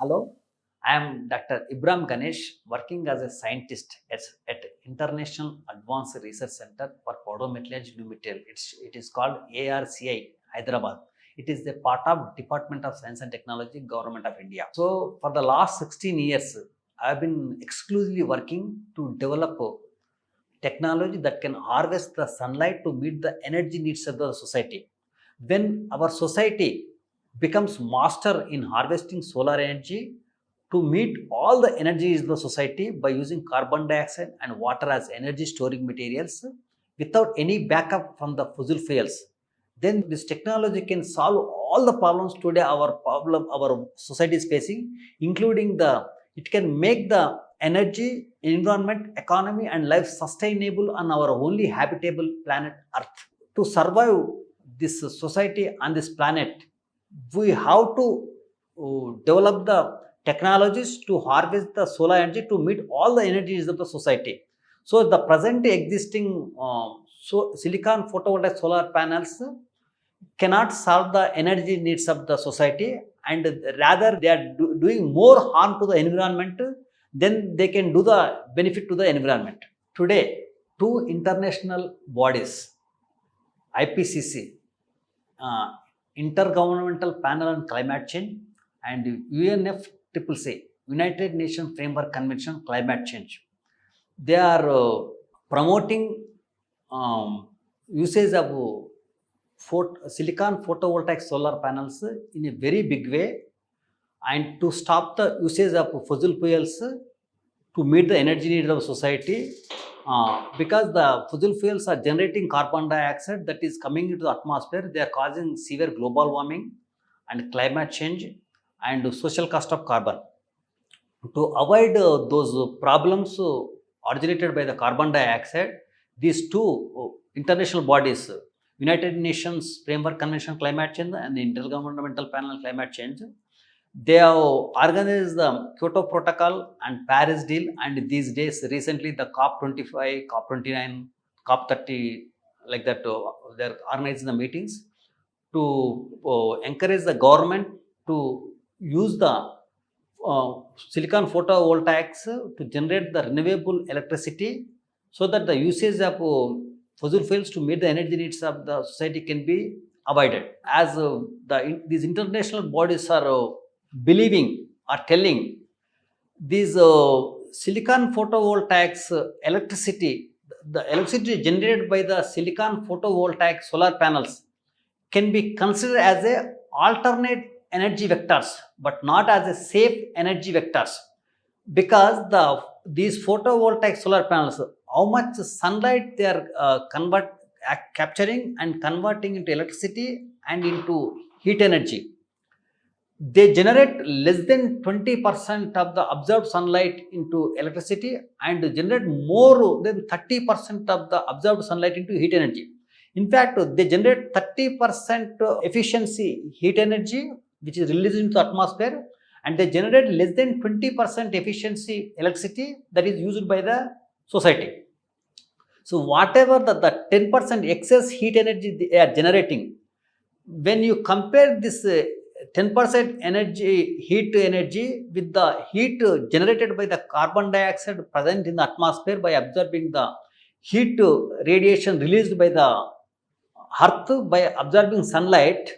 Hello, I am Dr. Ibram Ganesh, working as a scientist at International Advanced Research Center for Photometallurgy New Material. It is called ARCI, Hyderabad. It is a part of Department of Science and Technology, Government of India. So, for the last 16 years, I have been exclusively working to develop technology that can harvest the sunlight to meet the energy needs of the society. When our society becomes master in harvesting solar energy to meet all the energies of the society by using carbon dioxide and water as energy storing materials without any backup from the fossil fuels, then this technology can solve all the problems today our society is facing, including it can make the energy, environment, economy and life sustainable on our only habitable planet Earth. To survive this society on this planet, we have to develop the technologies to harvest the solar energy to meet all the energies of the society. So the present existing silicon photovoltaic solar panels cannot solve the energy needs of the society, and rather they are doing more harm to the environment than they can do the benefit to the environment. Today, two international bodies, IPCC, Intergovernmental Panel on Climate Change, and UNFCCC, United Nations Framework Convention on Climate Change, they are promoting usage of silicon photovoltaic solar panels in a very big way, and to stop the usage of fossil fuels to meet the energy needs of society, because the fossil fuels are generating carbon dioxide that is coming into the atmosphere. They are causing severe global warming and climate change and social cost of carbon. To avoid those problems originated by the carbon dioxide, these two international bodies, United Nations Framework Convention on Climate Change and the Intergovernmental Panel on Climate Change, they have organized the Kyoto Protocol and Paris Deal, and these days recently the COP25, COP29, COP30, like that, they're organizing the meetings to encourage the government to use the silicon photovoltaics to generate the renewable electricity, so that the usage of fossil fuels to meet the energy needs of the society can be avoided. As these international bodies are believing or telling, these silicon photovoltaics electricity, the electricity generated by the silicon photovoltaic solar panels can be considered as a alternate energy vectors, but not as a safe energy vectors, because these photovoltaic solar panels, how much sunlight they are capturing and converting into electricity and into heat energy, they generate less than 20% of the absorbed sunlight into electricity and generate more than 30% of the absorbed sunlight into heat energy. In fact, they generate 30% efficiency heat energy, which is released into the atmosphere, and they generate less than 20% efficiency electricity that is used by the society. So whatever the 10% excess heat energy they are generating, when you compare this 10% heat energy with the heat generated by the carbon dioxide present in the atmosphere by absorbing the heat radiation released by the earth by absorbing sunlight,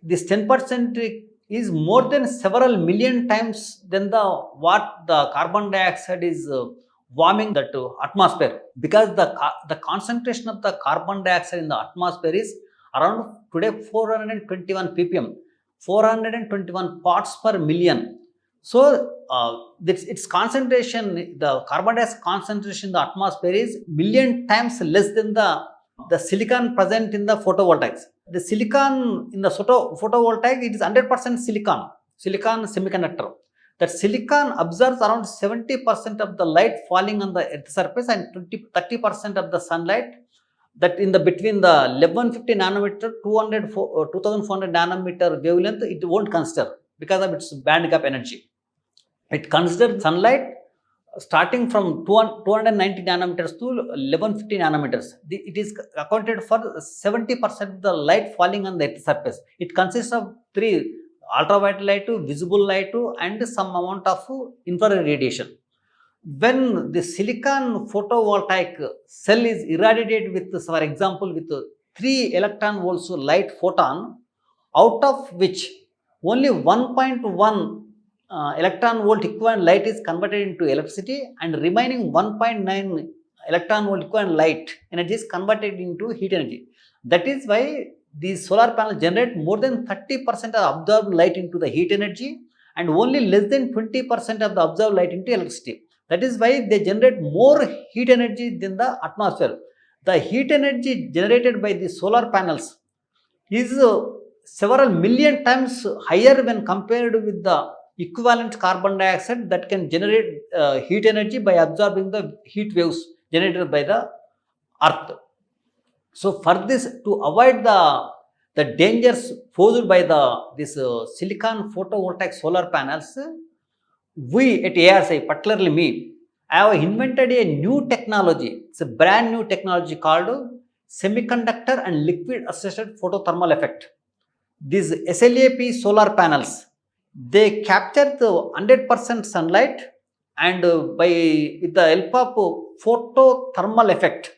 this 10% is more than several million times than what the carbon dioxide is warming that atmosphere, because the concentration of the carbon dioxide in the atmosphere is around today 421 ppm, 421 parts per million. So its concentration, the carbon dioxide concentration in the atmosphere is million times less than the silicon present in the photovoltaics. The silicon in the photovoltaic, it is 100% silicon semiconductor. That silicon absorbs around 70% of the light falling on the earth surface and 30% of the sunlight that in the between the 1150 nanometer 2400 nanometer wavelength, it won't consider because of its band gap energy. It considers sunlight starting from 290 nanometers to 1150 nanometers. It is accounted for 70% of the light falling on the earth surface. It consists of three ultraviolet light, visible light, and some amount of infrared radiation. When the silicon photovoltaic cell is irradiated with, for example, with 3 electron volts light photon, out of which only 1.1 electron volt equivalent light is converted into electricity, and remaining 1.9 electron volt equivalent light energy is converted into heat energy. That is why these solar panels generate more than 30% of absorbed light into the heat energy, and only less than 20% of the absorbed light into electricity. That is why they generate more heat energy than the atmosphere. The heat energy generated by the solar panels is several million times higher when compared with the equivalent carbon dioxide that can generate heat energy by absorbing the heat waves generated by the earth. So for this, to avoid the dangers posed by this silicon photovoltaic solar panels, we at ARCI, particularly me, I have invented a new technology. It's a brand new technology called semiconductor and liquid assisted photothermal effect. These SLAPE solar panels, they capture the 100% sunlight, and with the help of photothermal effect,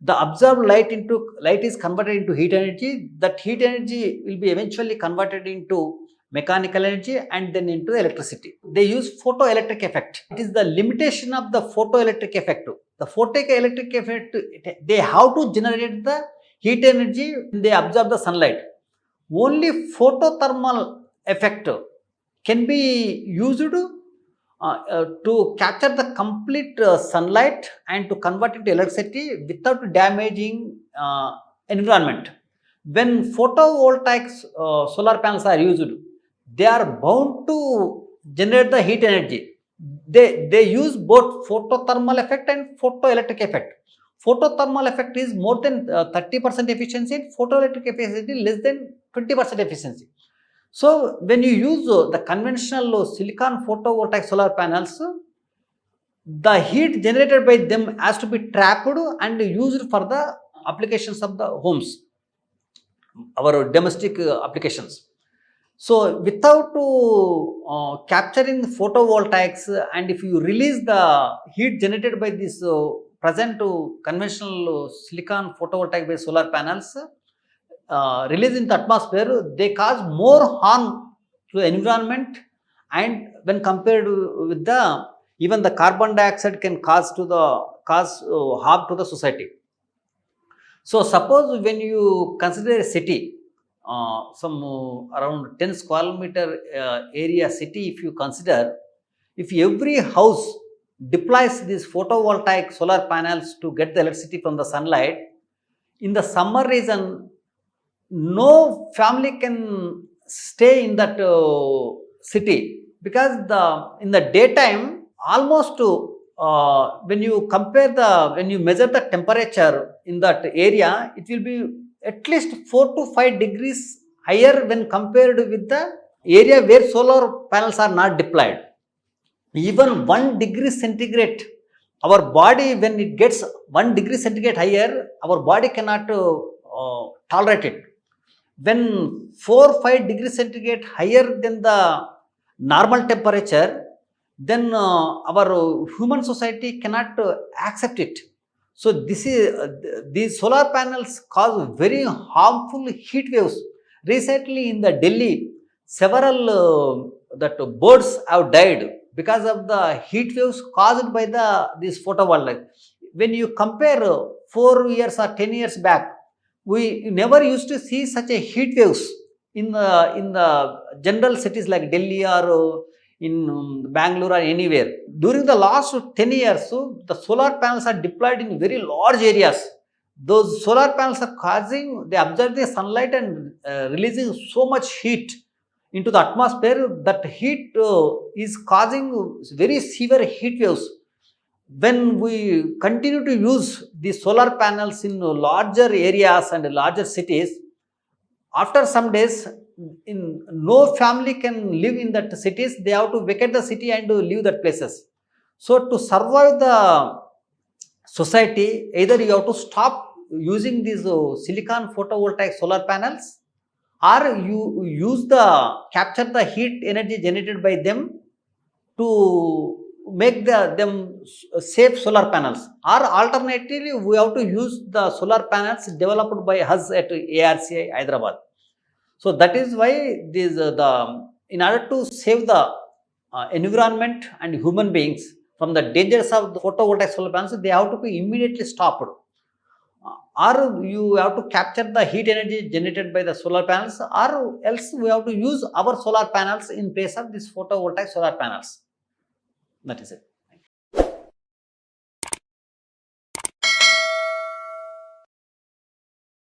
the absorbed light is converted into heat energy. That heat energy will be eventually converted into mechanical energy and then into electricity. They use photoelectric effect. It is the limitation of the photoelectric effect. The photoelectric effect, they have to generate the heat energy when they absorb the sunlight. Only photothermal effect can be used to capture the complete sunlight and to convert it to electricity without damaging environment. When photovoltaic solar panels are used, they are bound to generate the heat energy. They use both photothermal effect and photoelectric effect. Photothermal effect is more than 30% efficiency, and photoelectric efficiency less than 20% efficiency. So when you use the conventional silicon photovoltaic solar panels, the heat generated by them has to be trapped and used for the applications of the homes, our domestic applications. So without capturing photovoltaics, and if you release the heat generated by this present conventional silicon photovoltaic based solar panels, released in the atmosphere, they cause more harm to the environment, and when compared with the even the carbon dioxide can cause harm to the society. So suppose when you consider a city, some around 10 square meter area city, if you consider, if every house deploys these photovoltaic solar panels to get the electricity from the sunlight, in the summer season, no family can stay in that city, because in the daytime, almost when you measure the temperature in that area, it will be at least 4 to 5 degrees higher when compared with the area where solar panels are not deployed. Even 1 degree centigrade, our body, when it gets 1 degree centigrade higher, our body cannot tolerate it. When 4-5 degrees centigrade higher than the normal temperature, then our human society cannot accept it. So these solar panels cause very harmful heat waves. Recently in the Delhi, several that birds have died because of the heat waves caused by this photovoltaic. When you compare 4 years or 10 years back, we never used to see such a heat waves in the general cities like Delhi or in Bangalore or anywhere. During the last 10 years, the solar panels are deployed in very large areas. Those solar panels are they absorb the sunlight and releasing so much heat into the atmosphere. That heat is causing very severe heat waves. When we continue to use the solar panels in larger areas and larger cities, after some days, no family can live in that cities. They have to vacate the city and leave that places. So to survive the society, either you have to stop using these silicon photovoltaic solar panels, or you use the capture the heat energy generated by them to make them safe solar panels, or alternatively we have to use the solar panels developed by us at ARCI Hyderabad. So that is why this the in order to save the environment and human beings from the dangers of the photovoltaic solar panels, they have to be immediately stopped. Or you have to capture the heat energy generated by the solar panels, or else we have to use our solar panels in place of these photovoltaic solar panels. That is it.